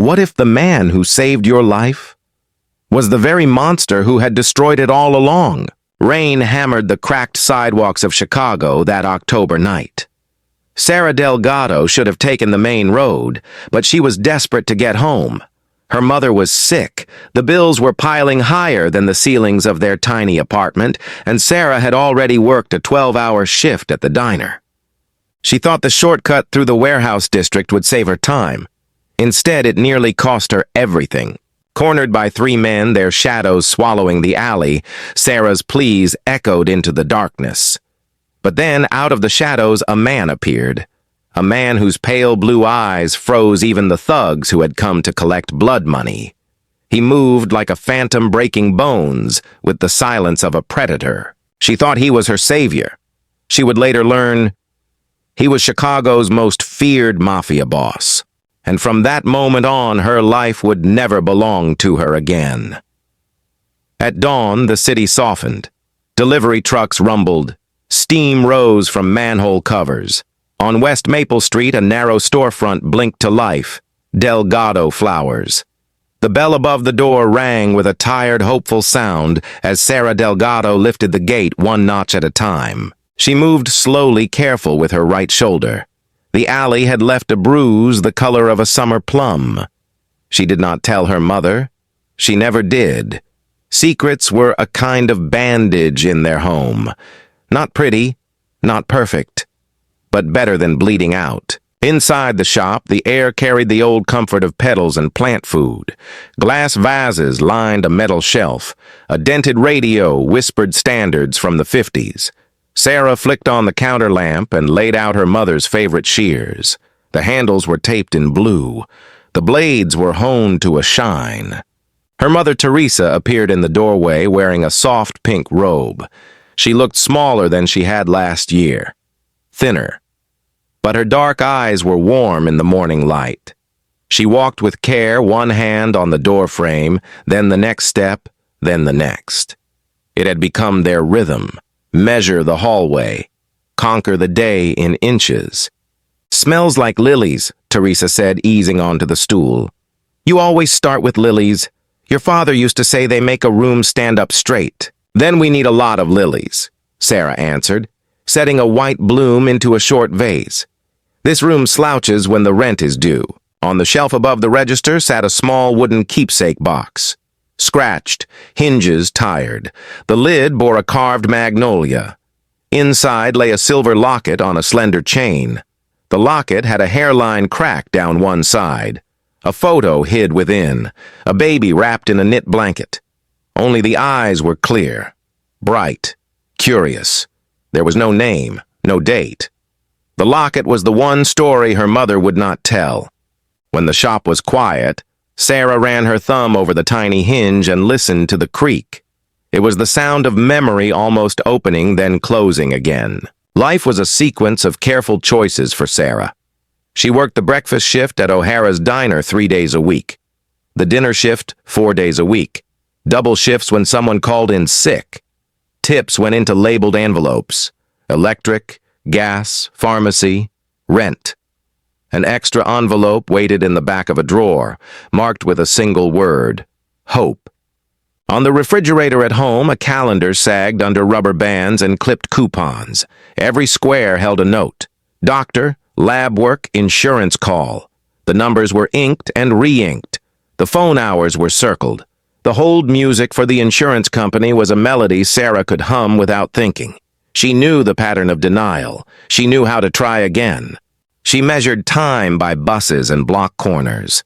What if the man who saved your life was the very monster who had destroyed it all along? Rain hammered the cracked sidewalks of Chicago that October night. Sarah Delgado should have taken the main road, but she was desperate to get home. Her mother was sick, the bills were piling higher than the ceilings of their tiny apartment, and Sarah had already worked a 12-hour shift at the diner. She thought the shortcut through the warehouse district would save her time. Instead, it nearly cost her everything. Cornered by 3 men, their shadows swallowing the alley, Sarah's pleas echoed into the darkness. But then, out of the shadows, a man appeared. A man whose pale blue eyes froze even the thugs who had come to collect blood money. He moved like a phantom breaking bones with the silence of a predator. She thought he was her savior. She would later learn he was Chicago's most feared mafia boss. And from that moment on, her life would never belong to her again. At dawn, the city softened. Delivery trucks rumbled. Steam rose from manhole covers. On West Maple Street, a narrow storefront blinked to life. Delgado Flowers. The bell above the door rang with a tired, hopeful sound as Sarah Delgado lifted the gate 1 notch at a time. She moved slowly, careful with her right shoulder. The alley had left a bruise the color of a summer plum. She did not tell her mother. She never did. Secrets were a kind of bandage in their home. Not pretty, not perfect, but better than bleeding out. Inside the shop, the air carried the old comfort of petals and plant food. Glass vases lined a metal shelf. A dented radio whispered standards from the 50s. Sarah flicked on the counter lamp and laid out her mother's favorite shears. The handles were taped in blue. The blades were honed to a shine. Her mother Teresa appeared in the doorway wearing a soft pink robe. She looked smaller than she had last year, thinner. But her dark eyes were warm in the morning light. She walked with care, one hand on the door frame, then the next step, then the next. It had become their rhythm. Measure the hallway. Conquer the day in inches. "Smells like lilies," Teresa said, easing onto the stool. "You always start with lilies. Your father used to say they make a room stand up straight." "Then we need a lot of lilies," Sarah answered, setting a white bloom into a short vase. "This room slouches when the rent is due." On the shelf above the register sat a small wooden keepsake box. Scratched, hinges tired. The lid bore a carved magnolia. Inside lay a silver locket on a slender chain. The locket had a hairline crack down one side. A photo hid within, a baby wrapped in a knit blanket. Only the eyes were clear, bright, curious. There was no name, no date. The locket was the one story her mother would not tell. When the shop was quiet, Sarah ran her thumb over the tiny hinge and listened to the creak. It was the sound of memory almost opening, then closing again. Life was a sequence of careful choices for Sarah. She worked the breakfast shift at O'Hara's Diner 3 days a week. The dinner shift 4 days a week. Double shifts when someone called in sick. Tips went into labeled envelopes. Electric, gas, pharmacy, rent. An extra envelope waited in the back of a drawer, marked with a single word, hope. On the refrigerator at home, a calendar sagged under rubber bands and clipped coupons. Every square held a note. Doctor, lab work, insurance call. The numbers were inked and re-inked. The phone hours were circled. The hold music for the insurance company was a melody Sarah could hum without thinking. She knew the pattern of denial. She knew how to try again. She measured time by buses and block corners,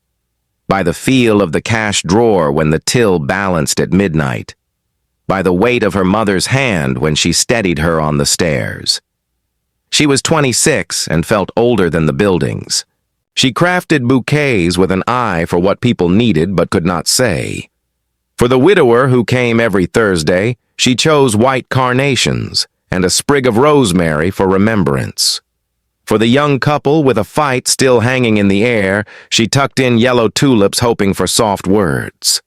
by the feel of the cash drawer when the till balanced at midnight, by the weight of her mother's hand when she steadied her on the stairs. She was 26 and felt older than the buildings. She crafted bouquets with an eye for what people needed but could not say. For the widower who came every Thursday, she chose white carnations and a sprig of rosemary for remembrance. For the young couple with a fight still hanging in the air, she tucked in yellow tulips hoping for soft words.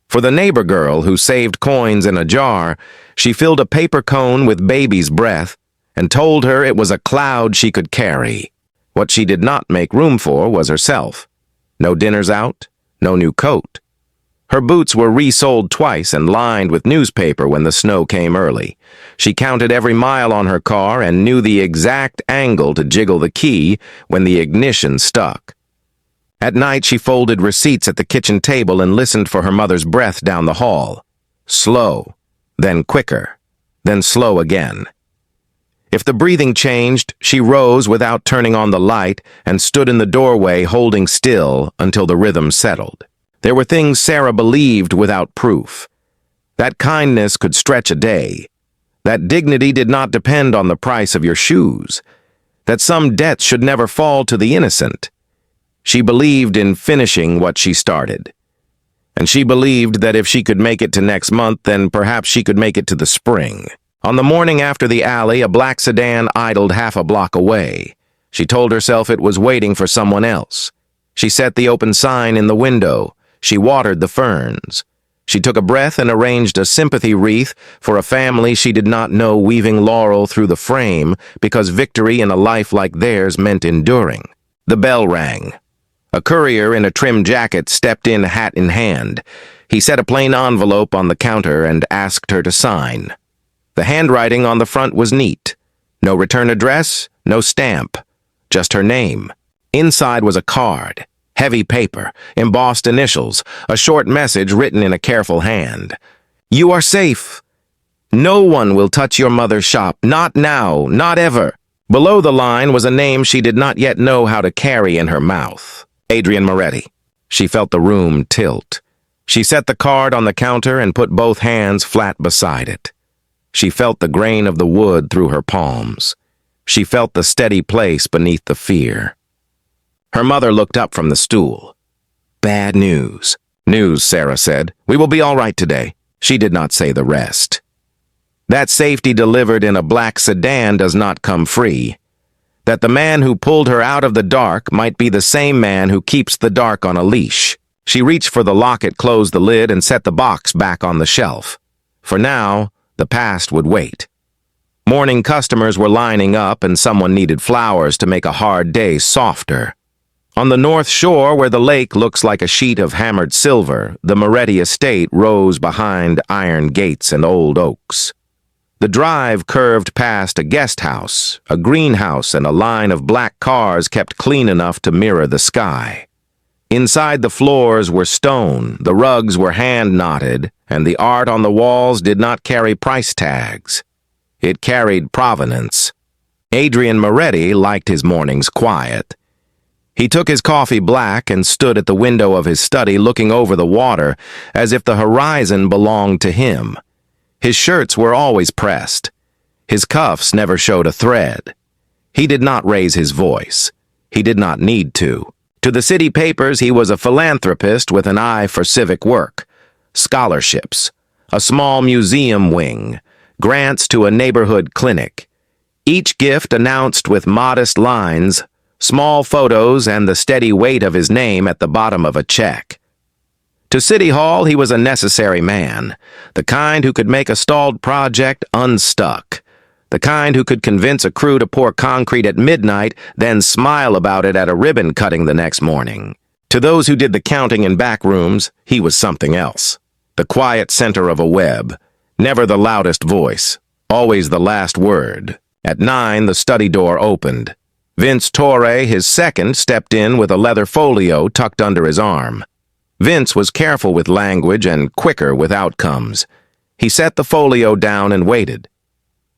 For the neighbor girl who saved coins in a jar, she filled a paper cone with baby's breath and told her it was a cloud she could carry. What she did not make room for was herself. No dinners out, no new coat. Her boots were resoled twice and lined with newspaper when the snow came early. She counted every mile on her car and knew the exact angle to jiggle the key when the ignition stuck. At night, she folded receipts at the kitchen table and listened for her mother's breath down the hall. Slow, then quicker, then slow again. If the breathing changed, she rose without turning on the light and stood in the doorway holding still until the rhythm settled. There were things Sarah believed without proof. That kindness could stretch a day. That dignity did not depend on the price of your shoes. That some debts should never fall to the innocent. She believed in finishing what she started. And she believed that if she could make it to next month, then perhaps she could make it to the spring. On the morning after the alley, a black sedan idled half a block away. She told herself it was waiting for someone else. She set the open sign in the window. She watered the ferns. She took a breath and arranged a sympathy wreath for a family she did not know, weaving laurel through the frame because victory in a life like theirs meant enduring. The bell rang. A courier in a trim jacket stepped in, hat in hand. He set a plain envelope on the counter and asked her to sign. The handwriting on the front was neat. No return address, no stamp, just her name. Inside was a card, heavy paper, embossed initials, a short message written in a careful hand. "You are safe. No one will touch your mother's shop, not now, not ever." Below the line was a name she did not yet know how to carry in her mouth. Adrian Moretti. She felt the room tilt. She set the card on the counter and put both hands flat beside it. She felt the grain of the wood through her palms. She felt the steady place beneath the fear. Her mother looked up from the stool. "Bad news." "News," Sarah said. "We will be all right today." She did not say the rest. That safety delivered in a black sedan does not come free. That the man who pulled her out of the dark might be the same man who keeps the dark on a leash. She reached for the locket, closed the lid, and set the box back on the shelf. For now, the past would wait. Morning customers were lining up, and someone needed flowers to make a hard day softer. On the North Shore, where the lake looks like a sheet of hammered silver, the Moretti estate rose behind iron gates and old oaks. The drive curved past a guest house, a greenhouse, and a line of black cars kept clean enough to mirror the sky. Inside, the floors were stone, the rugs were hand-knotted, and the art on the walls did not carry price tags. It carried provenance. Adrian Moretti liked his mornings quiet. He took his coffee black and stood at the window of his study looking over the water as if the horizon belonged to him. His shirts were always pressed. His cuffs never showed a thread. He did not raise his voice. He did not need to. To the city papers, he was a philanthropist with an eye for civic work. Scholarships, a small museum wing, grants to a neighborhood clinic. Each gift announced with modest lines, small photos, and the steady weight of his name at the bottom of a check. To City Hall, he was a necessary man, the kind who could make a stalled project unstuck, the kind who could convince a crew to pour concrete at midnight, then smile about it at a ribbon cutting the next morning. To those who did the counting in back rooms, he was something else. The quiet center of a web, never the loudest voice, always the last word. At 9, the study door opened. Vince Torre, his second, stepped in with a leather folio tucked under his arm. Vince was careful with language and quicker with outcomes. He set the folio down and waited.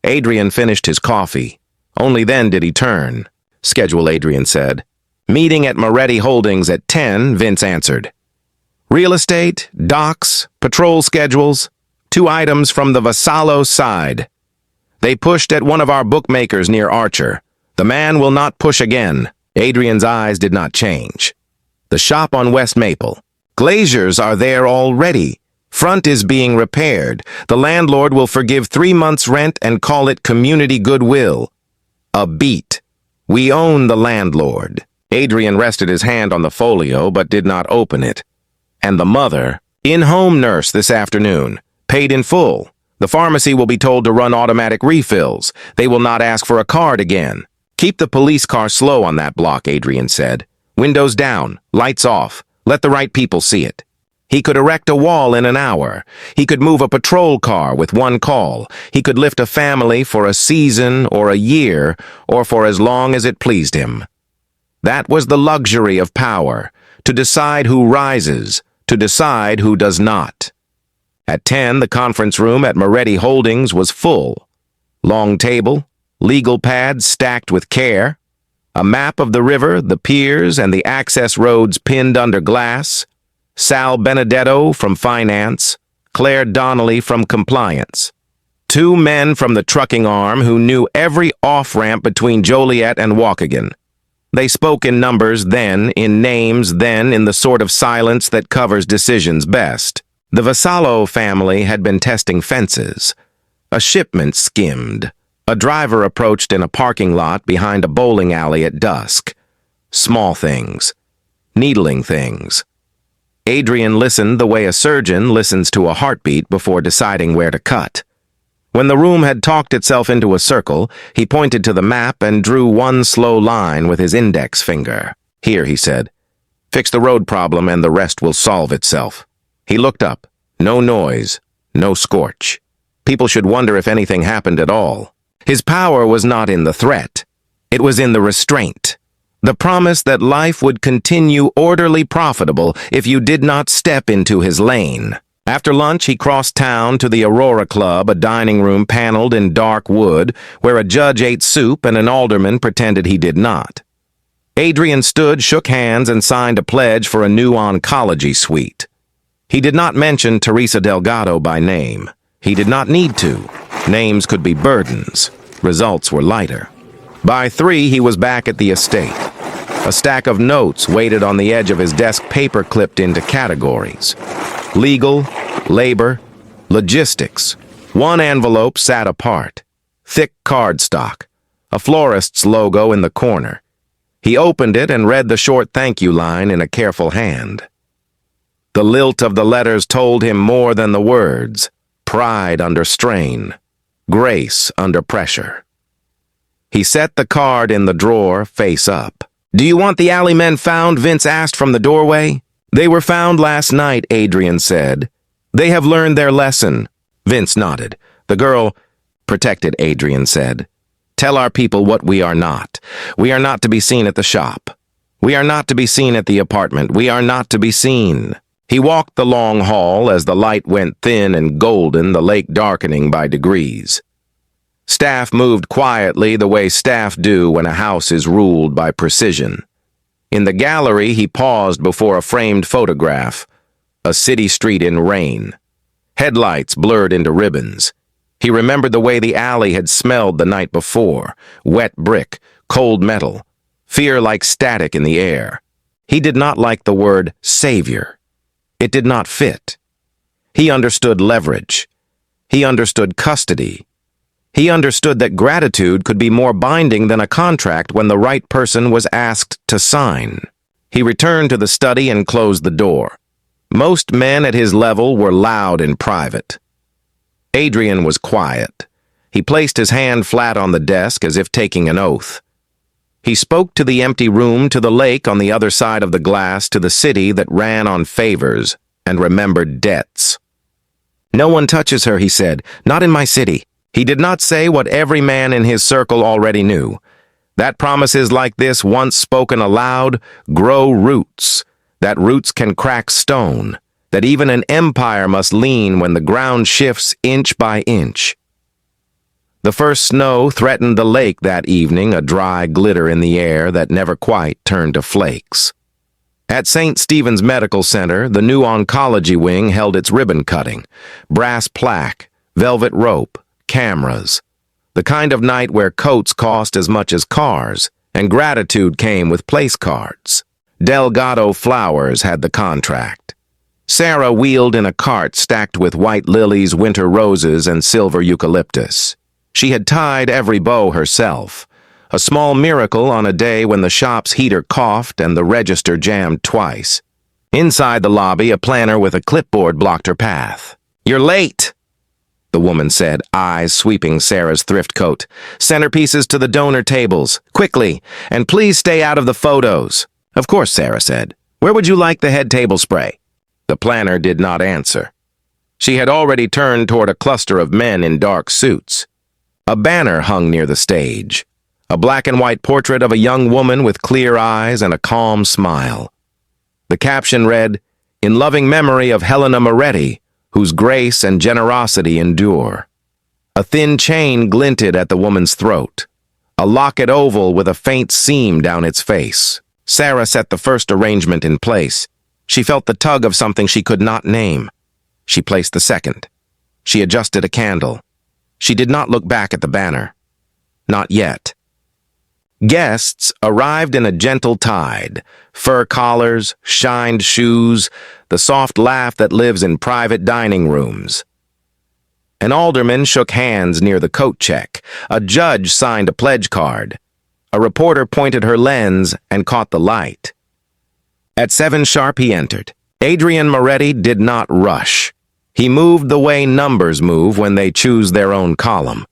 Adrian finished his coffee. Only then did he turn. "Schedule," Adrian said. "Meeting at Moretti Holdings at 10, Vince answered. "Real estate, docks, patrol schedules, 2 items from the Vassallo side. They pushed at one of our bookmakers near Archer. The man will not push again." Adrian's eyes did not change. "The shop on West Maple. Glaziers are there already. Front is being repaired. The landlord will forgive 3 months' rent and call it community goodwill. A beat. We own the landlord." Adrian rested his hand on the folio but did not open it. "And the mother, in-home nurse this afternoon, paid in full. The pharmacy will be told to run automatic refills. They will not ask for a card again. Keep the police car slow on that block," Adrian said. Windows down, lights off, let the right people see it. He could erect a wall in an hour. He could move a patrol car with one call. He could lift a family for a season or a year or for as long as it pleased him. That was the luxury of power, to decide who rises, to decide who does not. At 10, the conference room at Moretti Holdings was full. Long table, legal pads stacked with care, a map of the river, the piers, and the access roads pinned under glass, Sal Benedetto from finance, Claire Donnelly from compliance. 2 men from the trucking arm who knew every off-ramp between Joliet and Waukegan. They spoke in numbers then, in names then, in the sort of silence that covers decisions best. The Vasallo family had been testing fences. A shipment skimmed. A driver approached in a parking lot behind a bowling alley at dusk. Small things. Needling things. Adrian listened the way a surgeon listens to a heartbeat before deciding where to cut. When the room had talked itself into a circle, he pointed to the map and drew one slow line with his index finger. "Here," he said. "Fix the road problem and the rest will solve itself." He looked up. No noise. No scorch. People should wonder if anything happened at all. His power was not in the threat. It was in the restraint. The promise that life would continue orderly profitable if you did not step into his lane. After lunch, he crossed town to the Aurora Club, a dining room paneled in dark wood, where a judge ate soup and an alderman pretended he did not. Adrian stood, shook hands, and signed a pledge for a new oncology suite. He did not mention Teresa Delgado by name. He did not need to. Names could be burdens. Results were lighter. By 3, he was back at the estate. A stack of notes waited on the edge of his desk, paper clipped into categories. Legal, labor, logistics. One envelope sat apart. Thick cardstock. A florist's logo in the corner. He opened it and read the short thank you line in a careful hand. The lilt of the letters told him more than the words. Pride under strain. Grace under pressure. He set the card in the drawer, face up. "Do you want the alley men found?" Vince asked from the doorway. "They were found last night," Adrian said. "They have learned their lesson." Vince nodded. "The girl," protected, Adrian said. "Tell our people what we are not. We are not to be seen at the shop. We are not to be seen at the apartment. We are not to be seen." He walked the long hall as the light went thin and golden, the lake darkening by degrees. Staff moved quietly the way staff do when a house is ruled by precision. In the gallery, he paused before a framed photograph. A city street in rain. Headlights blurred into ribbons. He remembered the way the alley had smelled the night before. Wet brick, cold metal, fear like static in the air. He did not like the word savior. It did not fit. He understood leverage. He understood custody. He understood that gratitude could be more binding than a contract when the right person was asked to sign. He returned to the study and closed the door. Most men at his level were loud in private. Adrian was quiet. He placed his hand flat on the desk as if taking an oath. He spoke to the empty room, to the lake on the other side of the glass, to the city that ran on favors and remembered debts. "No one touches her," he said. "Not in my city." He did not say what every man in his circle already knew. That promises like this, once spoken aloud, grow roots. That roots can crack stone. That even an empire must lean when the ground shifts inch by inch. The first snow threatened the lake that evening, a dry glitter in the air that never quite turned to flakes. At St. Stephen's Medical Center, the new oncology wing held its ribbon cutting. Brass plaque, velvet rope, cameras. The kind of night where coats cost as much as cars, and gratitude came with place cards. Delgado Flowers had the contract. Sarah wheeled in a cart stacked with white lilies, winter roses, and silver eucalyptus. She had tied every bow herself, a small miracle on a day when the shop's heater coughed and the register jammed twice. Inside the lobby, a planner with a clipboard blocked her path. "You're late," the woman said, eyes sweeping Sarah's thrift coat. "Centerpieces to the donor tables. Quickly, and please stay out of the photos." Of course, Sarah said. Where would you like the head table spray? The planner did not answer. She had already turned toward a cluster of men in dark suits. A banner hung near the stage, a black and white portrait of a young woman with clear eyes and a calm smile. The caption read, "In loving memory of Helena Moretti, whose grace and generosity endure." A thin chain glinted at the woman's throat, a locket oval with a faint seam down its face. Sarah set the first arrangement in place. She felt the tug of something she could not name. She placed the second. She adjusted a candle. She did not look back at the banner. Not yet. Guests arrived in a gentle tide, fur collars, shined shoes, the soft laugh that lives in private dining rooms. An alderman shook hands near the coat check. A judge signed a pledge card. A reporter pointed her lens and caught the light. At 7 sharp he entered. Adrian Moretti did not rush. He moved the way numbers move when they choose their own column.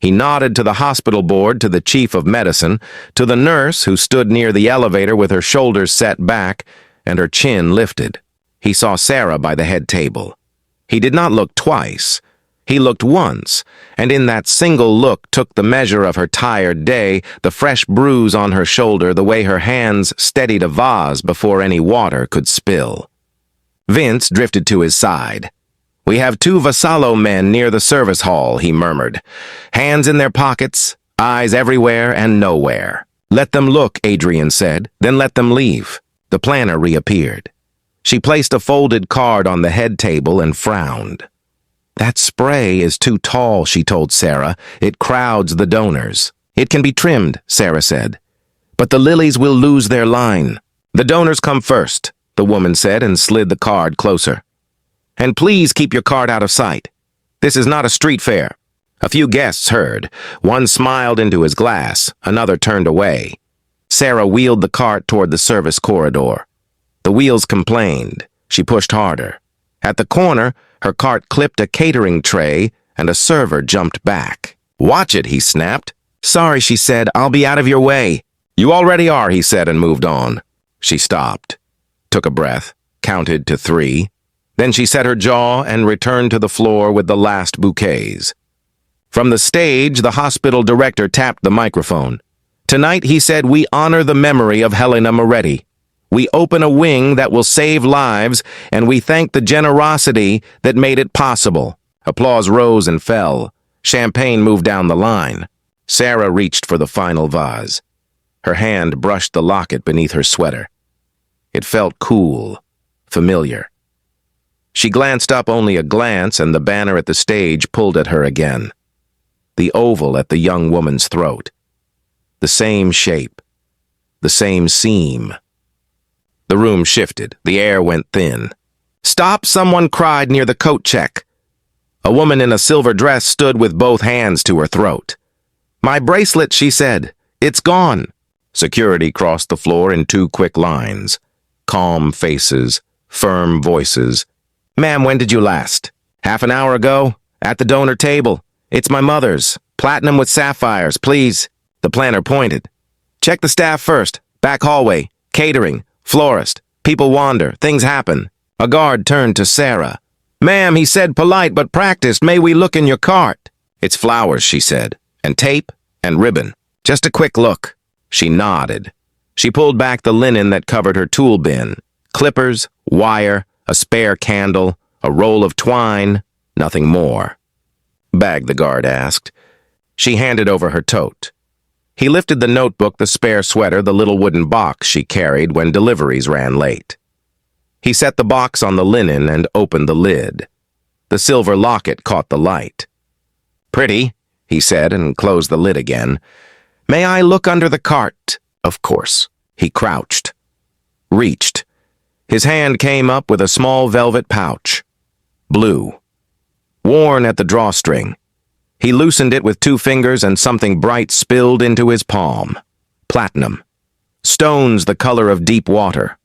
He nodded to the hospital board, to the chief of medicine, to the nurse who stood near the elevator with her shoulders set back and her chin lifted. He saw Sarah by the head table. He did not look twice. He looked once, and in that single look took the measure of her tired day, the fresh bruise on her shoulder, the way her hands steadied a vase before any water could spill. Vince drifted to his side. "We have 2 Vassallo men near the service hall," he murmured. "Hands in their pockets, eyes everywhere and nowhere." "Let them look," Adrian said, "then let them leave." The planner reappeared. She placed a folded card on the head table and frowned. "That spray is too tall," she told Sarah. "It crowds the donors." "It can be trimmed," Sarah said. "But the lilies will lose their line." "The donors come first," the woman said and slid the card closer. "And please keep your card out of sight. This is not a street fair." A few guests heard. One smiled into his glass, another turned away. Sarah wheeled the cart toward the service corridor. The wheels complained. She pushed harder. At the corner, her cart clipped a catering tray, and a server jumped back. "Watch it," he snapped. "Sorry," she said. "I'll be out of your way." "You already are," he said and moved on. She stopped, took a breath, counted to 3. Then she set her jaw and returned to the floor with the last bouquets. From the stage, the hospital director tapped the microphone. "Tonight," he said, "we honor the memory of Helena Moretti. We open a wing that will save lives, and we thank the generosity that made it possible." Applause rose and fell. Champagne moved down the line. Sarah reached for the final vase. Her hand brushed the locket beneath her sweater. It felt cool, familiar. She glanced up only a glance, and the banner at the stage pulled at her again. The oval at the young woman's throat. The same shape. The same seam. The room shifted. The air went thin. "Stop!" someone cried near the coat check. A woman in a silver dress stood with both hands to her throat. "My bracelet," she said. "It's gone." Security crossed the floor in 2 quick lines. Calm faces, firm voices. "Ma'am, when did you last?" "Half an hour ago. At the donor table. It's my mother's. Platinum with sapphires, please." The planner pointed. "Check the staff first. Back hallway. Catering. Florist. People wander. Things happen." A guard turned to Sarah. "Ma'am," he said, polite but practiced, "may we look in your cart?" "It's flowers," she said, "and tape and ribbon. Just a quick look." She nodded. She pulled back the linen that covered her tool bin. Clippers, wire, a spare candle, a roll of twine, nothing more. "Bag?" the guard asked. She handed over her tote. He lifted the notebook, the spare sweater, the little wooden box she carried when deliveries ran late. He set the box on the linen and opened the lid. The silver locket caught the light. "Pretty," he said and closed the lid again. "May I look under the cart?" "Of course." He crouched. Reached. His hand came up with a small velvet pouch. Blue. Worn at the drawstring. He loosened it with 2 fingers and something bright spilled into his palm. Platinum. Stones the color of deep water.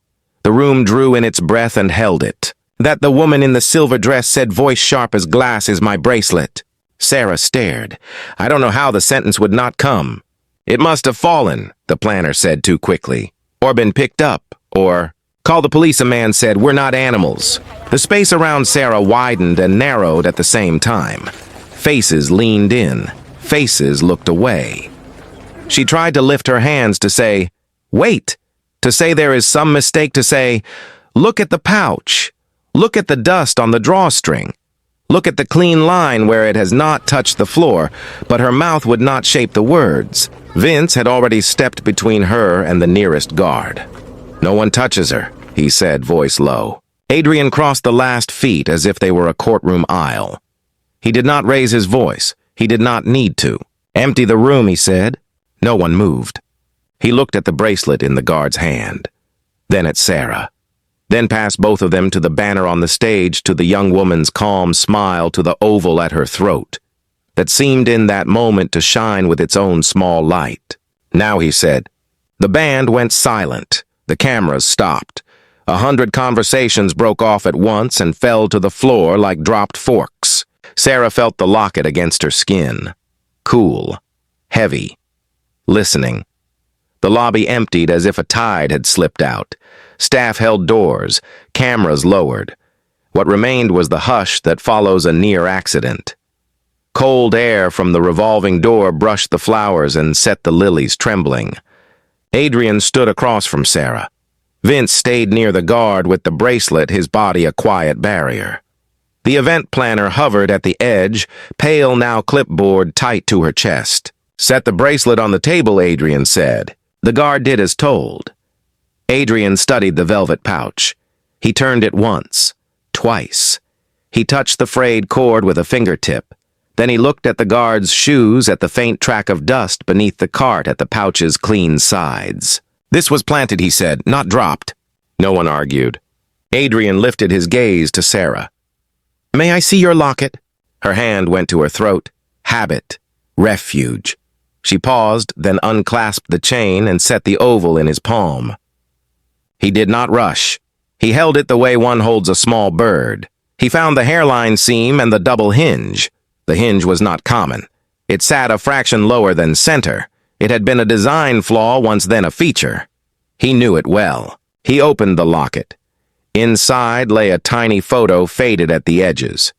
The room drew in its breath and held it. "That the woman in the silver dress said, voice sharp as glass, is my bracelet." Sarah stared. I don't know how the sentence would not come. "It must have fallen," the planner said too quickly. or been picked up, or call the police, a man said. We're not animals. The space around Sarah widened and narrowed at the same time. Faces leaned in. Faces looked away. She tried to lift her hands to say, wait, to say there is some mistake, to say, look at the pouch. Look at the dust on the drawstring. Look at the clean line where it has not touched the floor, but her mouth would not shape the words. Vince had already stepped between her and the nearest guard. No one touches her, he said, voice low. Adrian crossed the last feet as if they were a courtroom aisle. He did not raise his voice. He did not need to. Empty the room, he said. No one moved. He looked at the bracelet in the guard's hand, then at Sarah, then past both of them to the banner on the stage, to the young woman's calm smile, to the oval at her throat, that seemed in that moment to shine with its own small light. Now, he said. The band went silent. The cameras stopped. 100 conversations broke off at once and fell to the floor like dropped forks. Sarah felt the locket against her skin. Cool. Heavy. Listening. The lobby emptied as if a tide had slipped out. Staff held doors, cameras lowered. What remained was the hush that follows a near accident. Cold air from the revolving door brushed the flowers and set the lilies trembling. Adrian stood across from Sarah. Vince stayed near the guard with the bracelet, his body a quiet barrier. The event planner hovered at the edge, pale now clipboard tight to her chest. Set the bracelet on the table, Adrian said. The guard did as told. Adrian studied the velvet pouch. He turned it once, twice. He touched the frayed cord with a fingertip. Then he looked at the guard's shoes, at the faint track of dust beneath the cart, at the pouch's clean sides. This was planted, he said, not dropped. No one argued. Adrian lifted his gaze to Sarah. May I see your locket? Her hand went to her throat. Habit. Refuge. She paused, then unclasped the chain and set the oval in his palm. He did not rush. He held it the way one holds a small bird. He found the hairline seam and the double hinge. The hinge was not common. It sat a fraction lower than center. It had been a design flaw, once then a feature. He knew it well. He opened the locket. Inside lay a tiny photo faded at the edges.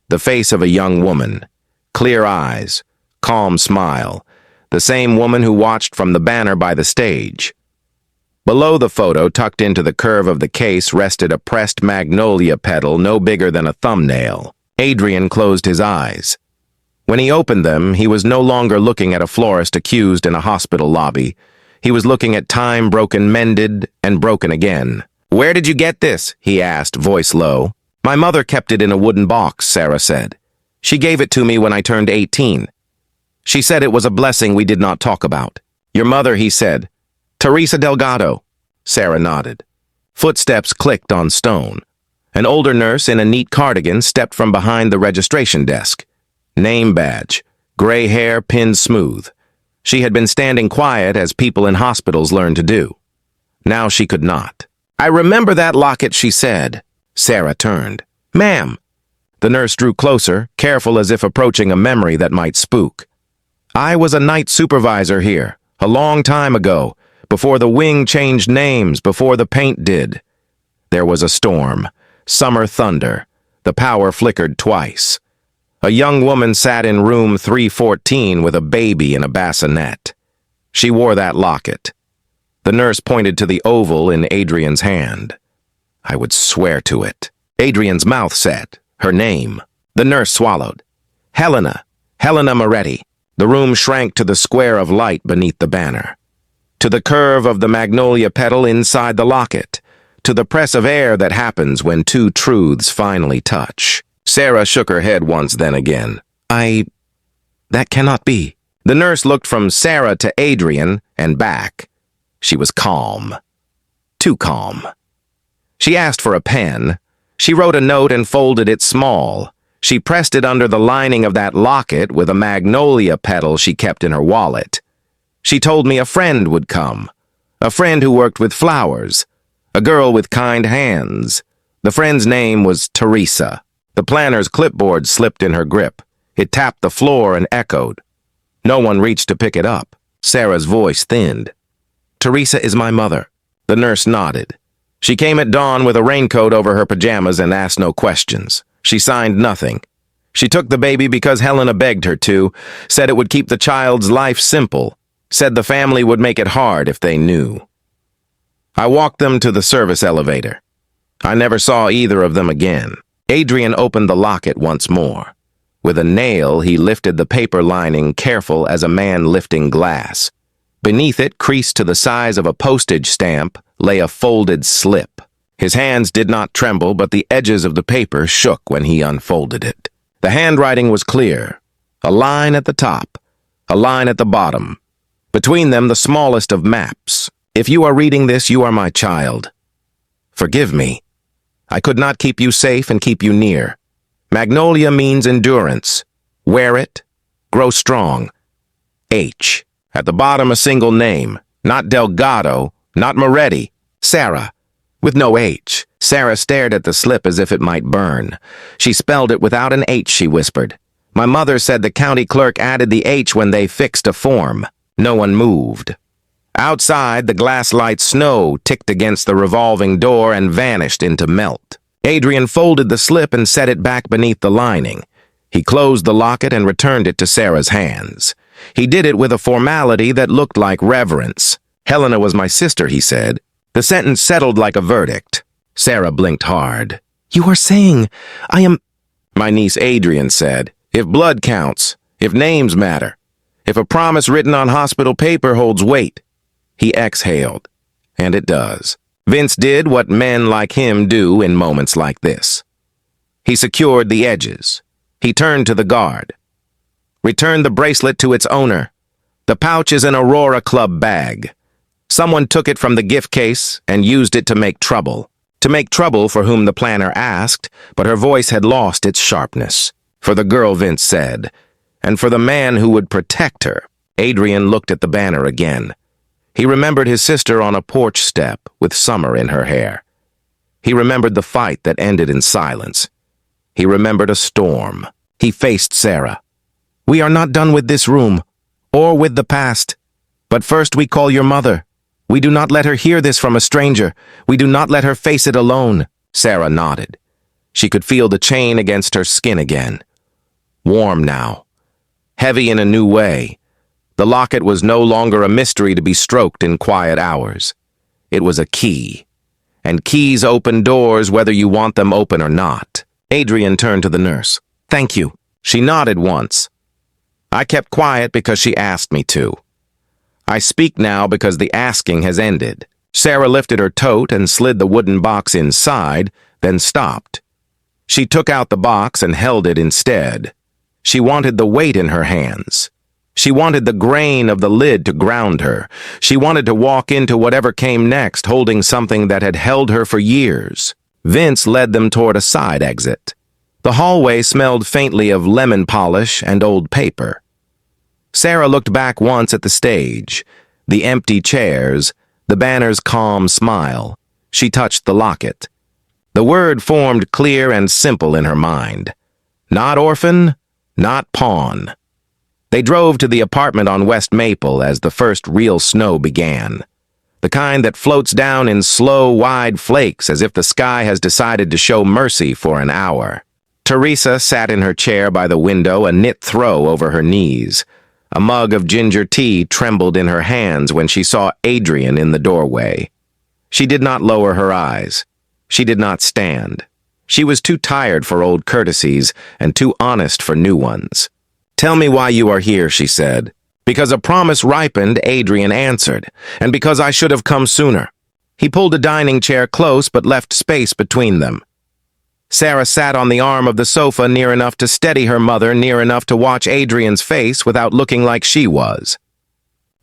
The face of a young woman. Clear eyes. Calm smile. The same woman who watched from the banner by the stage. Below the photo, tucked into the curve of the case, rested a pressed magnolia petal no bigger than a thumbnail. Adrian closed his eyes. When he opened them, he was no longer looking at a florist accused in a hospital lobby. He was looking at time broken, mended, and broken again. Where did you get this? He asked, voice low. My mother kept it in a wooden box, Sarah said. She gave it to me when I turned 18. She said it was a blessing we did not talk about. Your mother, he said. Teresa Delgado. Sarah nodded. Footsteps clicked on stone. An older nurse in a neat cardigan stepped from behind the registration desk. Name badge. Gray hair pinned smooth. She had been standing quiet as people in hospitals learn to do. Now she could not. I remember that locket, she said. Sarah turned. Ma'am. The nurse drew closer, careful as if approaching a memory that might spook. I was a night supervisor here, a long time ago, before the wing changed names, before the paint did. There was a storm. Summer thunder. The power flickered twice. A young woman sat in room 314 with a baby in a bassinet. She wore that locket. The nurse pointed to the oval in Adrian's hand. I would swear to it. Adrian's mouth set. Her name. The nurse swallowed. Helena. Helena Moretti. The room shrank to the square of light beneath the banner. To the curve of the magnolia petal inside the locket. To the press of air that happens when two truths finally touch. Sarah shook her head once, then again. That cannot be. The nurse looked from Sarah to Adrian and back. She was calm. Too calm. She asked for a pen. She wrote a note and folded it small. She pressed it under the lining of that locket with a magnolia petal she kept in her wallet. She told me a friend would come. A friend who worked with flowers. A girl with kind hands. The friend's name was Teresa. The planner's clipboard slipped in her grip. It tapped the floor and echoed. No one reached to pick it up. Sarah's voice thinned. Teresa is my mother. The nurse nodded. She came at dawn with a raincoat over her pajamas and asked no questions. She signed nothing. She took the baby because Helena begged her to, said it would keep the child's life simple, said the family would make it hard if they knew. I walked them to the service elevator. I never saw either of them again. Adrian opened the locket once more. With a nail, he lifted the paper lining, careful as a man lifting glass. Beneath it, creased to the size of a postage stamp, lay a folded slip. His hands did not tremble, but the edges of the paper shook when he unfolded it. The handwriting was clear. A line at the top, a line at the bottom. Between them, the smallest of maps. If you are reading this, you are my child. Forgive me. I could not keep you safe and keep you near. Magnolia means endurance. Wear it. Grow strong. H. At the bottom, a single name. Not Delgado, not Moretti. Sarah. With no H. Sarah stared at the slip as if it might burn. She spelled it without an H, she whispered. My mother said the county clerk added the H when they fixed a form. No one moved. Outside, the glass-light snow ticked against the revolving door and vanished into melt. Adrian folded the slip and set it back beneath the lining. He closed the locket and returned it to Sarah's hands. He did it with a formality that looked like reverence. Helena was my sister, he said. The sentence settled like a verdict. Sarah blinked hard. You are saying, I am... My niece Adrian said, if blood counts, if names matter, if a promise written on hospital paper holds weight. He exhaled. And it does. Vince did what men like him do in moments like this. He secured the edges. He turned to the guard. Return the bracelet to its owner. The pouch is an Aurora Club bag. Someone took it from the gift case and used it to make trouble. To make trouble for whom the planner asked, but her voice had lost its sharpness. For the girl, Vince said, and for the man who would protect her. Adrian looked at the banner again. He remembered his sister on a porch step with summer in her hair. He remembered the fight that ended in silence. He remembered a storm. He faced Sarah. We are not done with this room, or with the past. But first we call your mother. We do not let her hear this from a stranger. We do not let her face it alone. Sarah nodded. She could feel the chain against her skin again. Warm now. Heavy in a new way. The locket was no longer a mystery to be stroked in quiet hours. It was a key. And keys open doors whether you want them open or not. Adrian turned to the nurse. Thank you. She nodded once. I kept quiet because she asked me to. I speak now because the asking has ended. Sarah lifted her tote and slid the wooden box inside, then stopped. She took out the box and held it instead. She wanted the weight in her hands. She wanted the grain of the lid to ground her. She wanted to walk into whatever came next, holding something that had held her for years. Vince led them toward a side exit. The hallway smelled faintly of lemon polish and old paper. Sarah looked back once at the stage, the empty chairs, the banner's calm smile. She touched the locket. The word formed clear and simple in her mind. Not orphan, not pawn. They drove to the apartment on West Maple as the first real snow began. The kind that floats down in slow, wide flakes as if the sky has decided to show mercy for an hour. Teresa sat in her chair by the window, a knit throw over her knees. A mug of ginger tea trembled in her hands when she saw Adrian in the doorway. She did not lower her eyes. She did not stand. She was too tired for old courtesies and too honest for new ones. Tell me why you are here, she said. Because a promise ripened, Adrian answered, and because I should have come sooner. He pulled a dining chair close but left space between them. Sarah sat on the arm of the sofa near enough to steady her mother, near enough to watch Adrian's face without looking like she was.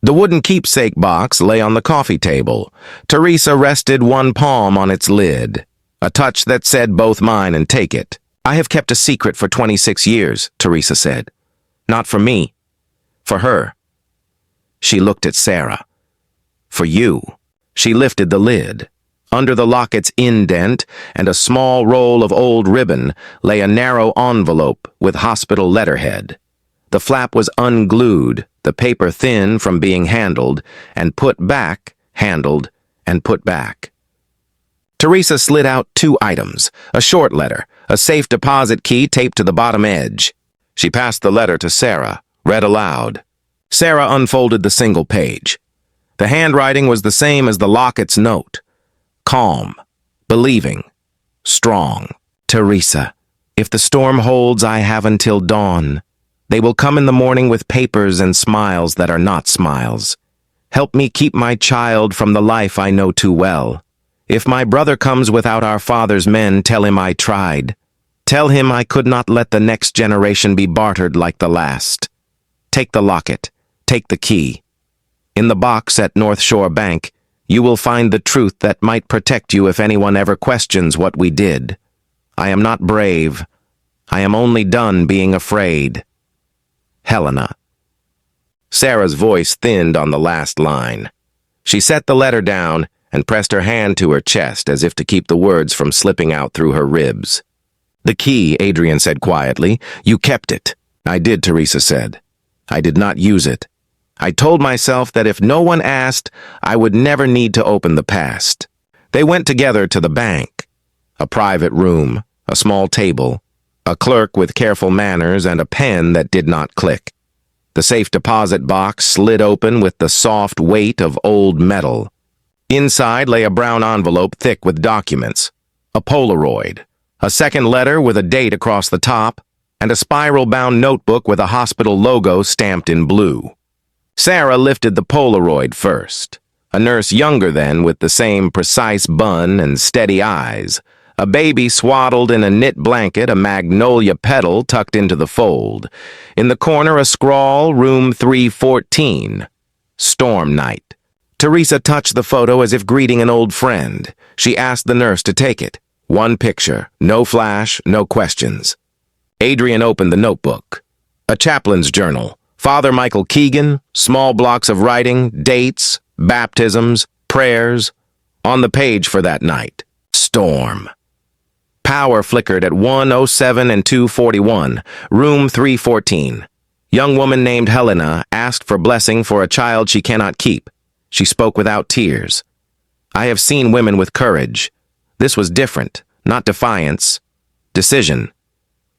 The wooden keepsake box lay on the coffee table. Teresa rested one palm on its lid, a touch that said both mine and take it. I have kept a secret for 26 years, Teresa said. Not for me. For her. She looked at Sarah. For you. She lifted the lid. Under the locket's indent and a small roll of old ribbon lay a narrow envelope with hospital letterhead. The flap was unglued, the paper thin from being handled, and put back, handled, and put back. Teresa slid out 2 items, a short letter, a safe deposit key taped to the bottom edge. She passed the letter to Sarah, read aloud. Sarah unfolded the single page. The handwriting was the same as the locket's note. Calm, believing, strong. Teresa, if the storm holds, I have until dawn. They will come in the morning with papers and smiles that are not smiles. Help me keep my child from the life I know too well. If my brother comes without our father's men, tell him I tried. Tell him I could not let the next generation be bartered like the last. Take the locket. Take the key. In the box at North Shore Bank, you will find the truth that might protect you if anyone ever questions what we did. I am not brave. I am only done being afraid. Helena. Sarah's voice thinned on the last line. She set the letter down and pressed her hand to her chest as if to keep the words from slipping out through her ribs. The key, Adrian said quietly. You kept it. I did, Teresa said. I did not use it. I told myself that if no one asked, I would never need to open the past. They went together to the bank. A private room, a small table, a clerk with careful manners, and a pen that did not click. The safe deposit box slid open with the soft weight of old metal. Inside lay a brown envelope thick with documents, a Polaroid, a second letter with a date across the top, and a spiral-bound notebook with a hospital logo stamped in blue. Sarah lifted the Polaroid first, a nurse younger than with the same precise bun and steady eyes, a baby swaddled in a knit blanket, a magnolia petal tucked into the fold. In the corner, a scrawl, room 314, storm night. Teresa touched the photo as if greeting an old friend. She asked the nurse to take it. One picture, no flash, no questions. Adrian opened the notebook. A chaplain's journal. Father Michael Keegan, small blocks of writing, dates, baptisms, prayers. On the page for that night, storm. Power flickered at 1:07 and 2:41, room 314. Young woman named Helena asked for blessing for a child she cannot keep. She spoke without tears. I have seen women with courage. This was different, not defiance. Decision.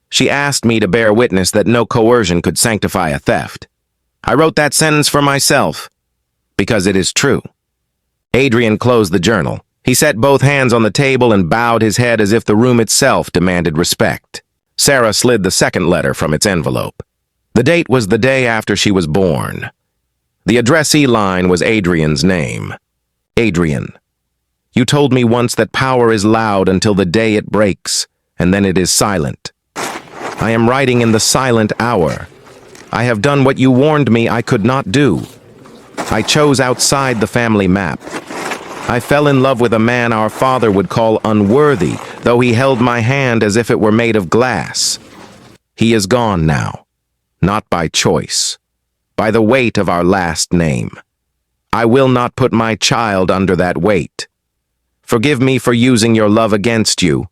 She asked me to bear witness that no coercion could sanctify a theft. I wrote that sentence for myself, because it is true. Adrian closed the journal. He set both hands on the table and bowed his head as if the room itself demanded respect. Sarah slid the second letter from its envelope. The date was the day after she was born. The addressee line was Adrian's name. Adrian, you told me once that power is loud until the day it breaks, and then it is silent. I am writing in the silent hour. I have done what you warned me I could not do. I chose outside the family map. I fell in love with a man our father would call unworthy, though he held my hand as if it were made of glass. He is gone now, not by choice, by the weight of our last name. I will not put my child under that weight. Forgive me for using your love against you.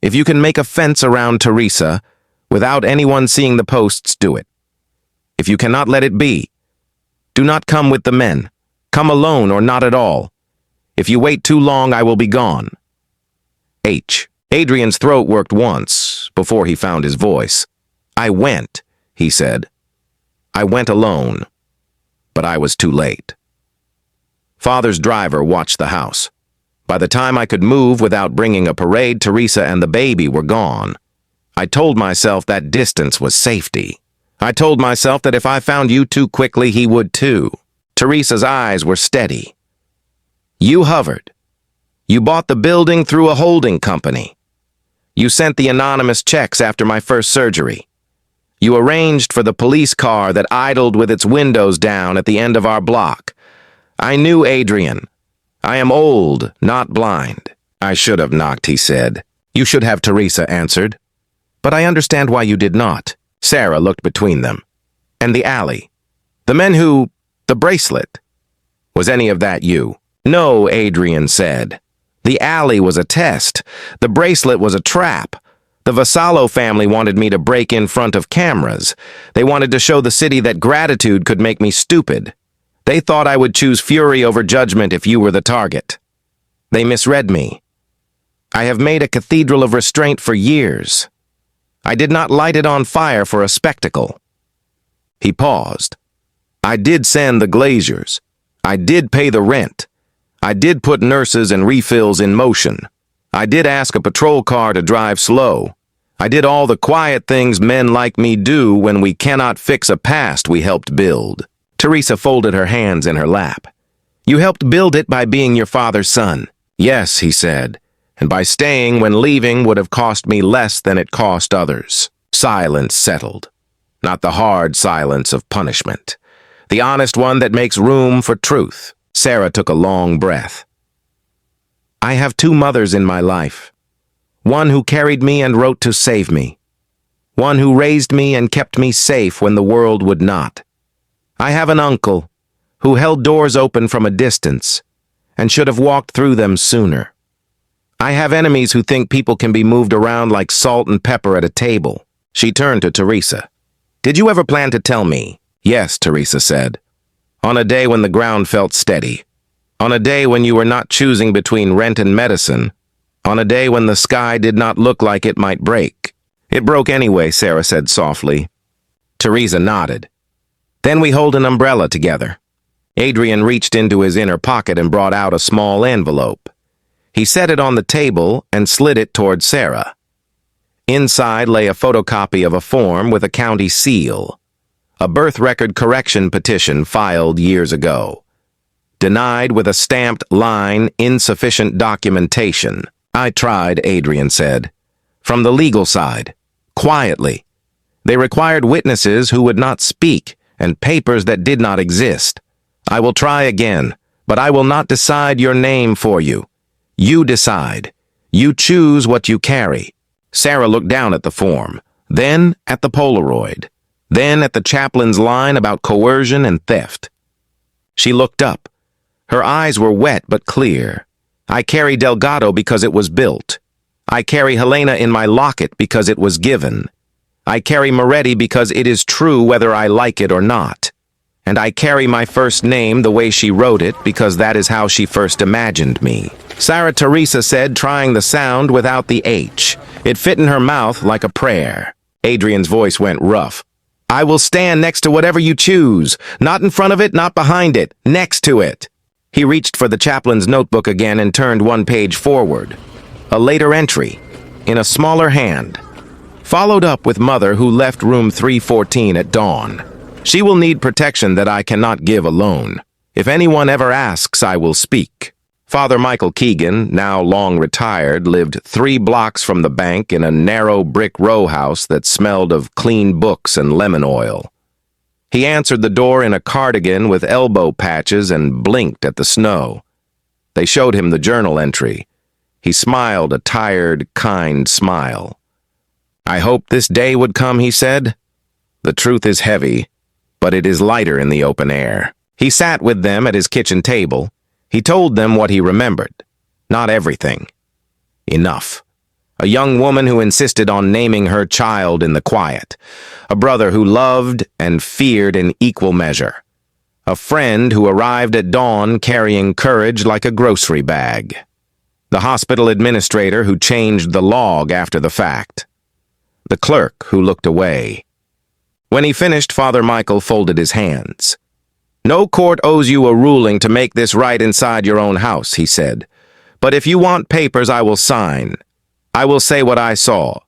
If you can make a fence around Teresa, without anyone seeing the posts, do it. If you cannot, let it be. Do not come with the men. Come alone or not at all. If you wait too long, I will be gone. H. Adrian's throat worked once before he found his voice. I went, he said. I went alone, but I was too late. Father's driver watched the house. By the time I could move without bringing a parade, Teresa and the baby were gone. I told myself that distance was safety. I told myself that if I found you too quickly, he would too. Teresa's eyes were steady. You hovered. You bought the building through a holding company. You sent the anonymous checks after my first surgery. You arranged for the police car that idled with its windows down at the end of our block. I knew Adrian. I am old, not blind. I should have knocked, he said. You should have, Teresa answered. But I understand why you did not. Sarah looked between them. And the alley. The men who... the bracelet. Was any of that you? No, Adrian said. The alley was a test. The bracelet was a trap. The Vassallo family wanted me to break in front of cameras. They wanted to show the city that gratitude could make me stupid. They thought I would choose fury over judgment if you were the target. They misread me. I have made a cathedral of restraint for years. I did not light it on fire for a spectacle." He paused. "I did sand the glaziers. I did pay the rent. I did put nurses and refills in motion. I did ask a patrol car to drive slow. I did all the quiet things men like me do when we cannot fix a past we helped build." Teresa folded her hands in her lap. "You helped build it by being your father's son." "Yes," he said, "and by staying when leaving would have cost me less than it cost others." Silence settled. Not the hard silence of punishment. The honest one that makes room for truth. Sarah took a long breath. "I have two mothers in my life. One who carried me and wrote to save me. One who raised me and kept me safe when the world would not. I have an uncle who held doors open from a distance and should have walked through them sooner. I have enemies who think people can be moved around like salt and pepper at a table." She turned to Teresa. "Did you ever plan to tell me?" "Yes," Teresa said. "On a day when the ground felt steady. On a day when you were not choosing between rent and medicine. On a day when the sky did not look like it might break." "It broke anyway," Sarah said softly. Teresa nodded. "Then we hold an umbrella together." Adrian reached into his inner pocket and brought out a small envelope. He set it on the table and slid it toward Sarah. Inside lay a photocopy of a form with a county seal. A birth record correction petition filed years ago. Denied with a stamped line, "Insufficient documentation." "I tried," Adrian said. "From the legal side. Quietly. They required witnesses who would not speak and papers that did not exist. I will try again, but I will not decide your name for you. You decide. You choose what you carry." Sarah looked down at the form, then at the Polaroid, then at the chaplain's line about coercion and theft. She looked up. Her eyes were wet but clear. "I carry Delgado because it was built. I carry Helena in my locket because it was given. I carry Moretti because it is true whether I like it or not. And I carry my first name the way she wrote it because that is how she first imagined me." Sarah Teresa said, trying the sound without the H. It fit in her mouth like a prayer. Adrian's voice went rough. "I will stand next to whatever you choose. Not in front of it, not behind it. Next to it." He reached for the chaplain's notebook again and turned one page forward. A later entry, in a smaller hand. Followed up with mother who left room 314 at dawn. "She will need protection that I cannot give alone. If anyone ever asks, I will speak." Father Michael Keegan, now long retired, lived 3 blocks from the bank in a narrow brick row house that smelled of clean books and lemon oil. He answered the door in a cardigan with elbow patches and blinked at the snow. They showed him the journal entry. He smiled a tired, kind smile. "I hoped this day would come," he said. "The truth is heavy, but it is lighter in the open air." He sat with them at his kitchen table. He told them what he remembered. Not everything. Enough. A young woman who insisted on naming her child in the quiet. A brother who loved and feared in equal measure. A friend who arrived at dawn carrying courage like a grocery bag. The hospital administrator who changed the log after the fact. The clerk who looked away. When he finished, Father Michael folded his hands. "No court owes you a ruling to make this right inside your own house," he said. "But if you want papers, I will sign. I will say what I saw.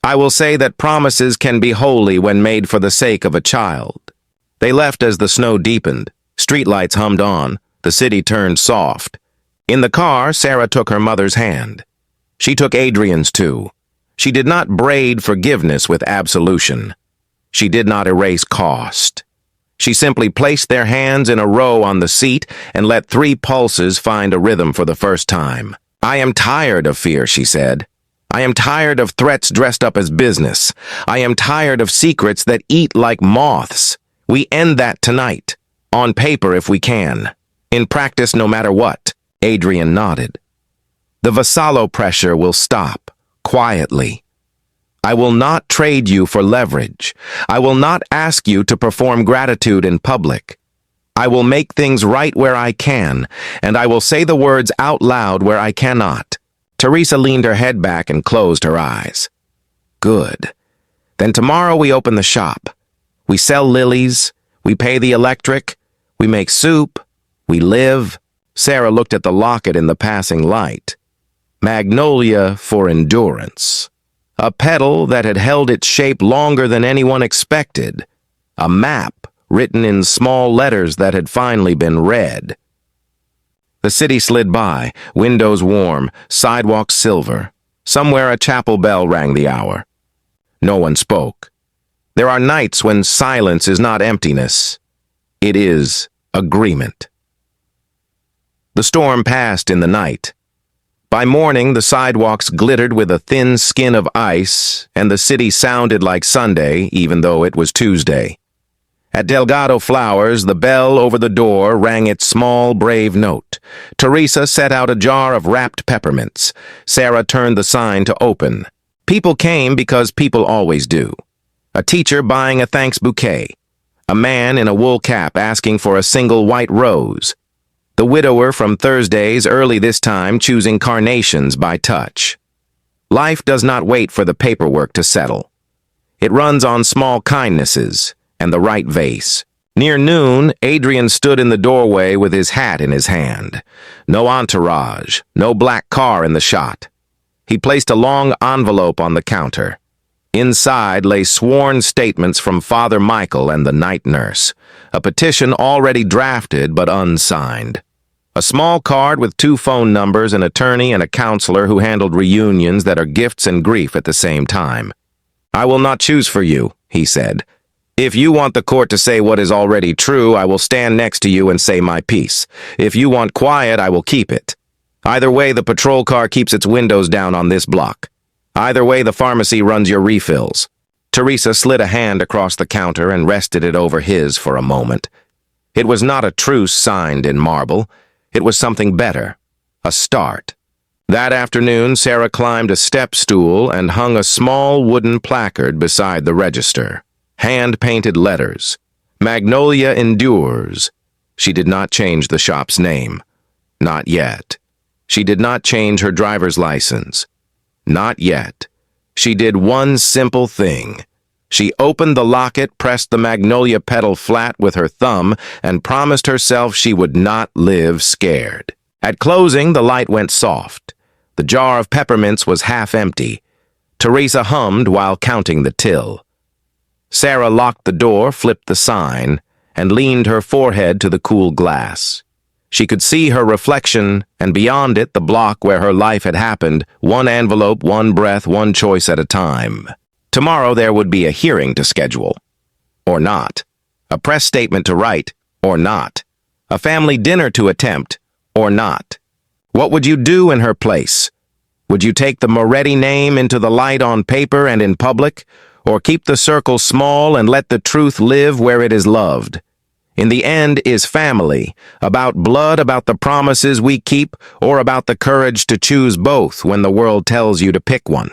I will say that promises can be holy when made for the sake of a child." They left as the snow deepened. Streetlights hummed on. The city turned soft. In the car, Sarah took her mother's hand. She took Adrian's too. She did not braid forgiveness with absolution. She did not erase cost. She simply placed their hands in a row on the seat and let 3 pulses find a rhythm for the first time. "I am tired of fear," she said. "I am tired of threats dressed up as business. I am tired of secrets that eat like moths. We end that tonight. On paper if we can. In practice no matter what." Adrian nodded. "The Vassallo pressure will stop, quietly. I will not trade you for leverage. I will not ask you to perform gratitude in public. I will make things right where I can, and I will say the words out loud where I cannot. Teresa leaned her head back and closed her eyes. Good. Then tomorrow we open the shop. We sell lilies, we pay the electric, we make soup, we live. Sarah looked at the locket in the passing light. Magnolia for endurance. A petal that had held its shape longer than anyone expected. A map written in small letters that had finally been read. The city slid by, windows warm, sidewalks silver. Somewhere a chapel bell rang the hour. No one spoke. There are nights when silence is not emptiness. It is agreement. The storm passed in the night. By morning, the sidewalks glittered with a thin skin of ice, and the city sounded like Sunday, even though it was Tuesday. At Delgado Flowers, the bell over the door rang its small, brave note. Teresa set out a jar of wrapped peppermints. Sarah turned the sign to open. People came because people always do. A teacher buying a thanks bouquet. A man in a wool cap asking for a single white rose. The widower from Thursdays early this time choosing carnations by touch. Life does not wait for the paperwork to settle. It runs on small kindnesses and the right vase. Near noon, Adrian stood in the doorway with his hat in his hand. No entourage, no black car in the shot. He placed a long envelope on the counter. Inside lay sworn statements from Father Michael and the night nurse, a petition already drafted but unsigned. A small card with 2 phone numbers, an attorney and a counselor who handled reunions that are gifts and grief at the same time. "I will not choose for you," he said. "If you want the court to say what is already true, I will stand next to you and say my piece. If you want quiet, I will keep it. Either way, the patrol car keeps its windows down on this block. Either way, the pharmacy runs your refills." Teresa slid a hand across the counter and rested it over his for a moment. It was not a truce signed in marble. It was something better. A start. That afternoon, Sarah climbed a step stool and hung a small wooden placard beside the register. Hand-painted letters. Magnolia endures. She did not change the shop's name. Not yet. She did not change her driver's license. Not yet. She did one simple thing. She opened the locket, pressed the magnolia petal flat with her thumb, and promised herself she would not live scared. At closing, the light went soft. The jar of peppermints was half empty. Teresa hummed while counting the till. Sarah locked the door, flipped the sign, and leaned her forehead to the cool glass. She could see her reflection, and beyond it the block where her life had happened, one envelope, one breath, one choice at a time. Tomorrow there would be a hearing to schedule. Or not. A press statement to write. Or not. A family dinner to attempt. Or not. What would you do in her place? Would you take the Moretti name into the light on paper and in public? Or keep the circle small and let the truth live where it is loved? In the end is family, about blood, about the promises we keep, or about the courage to choose both when the world tells you to pick one.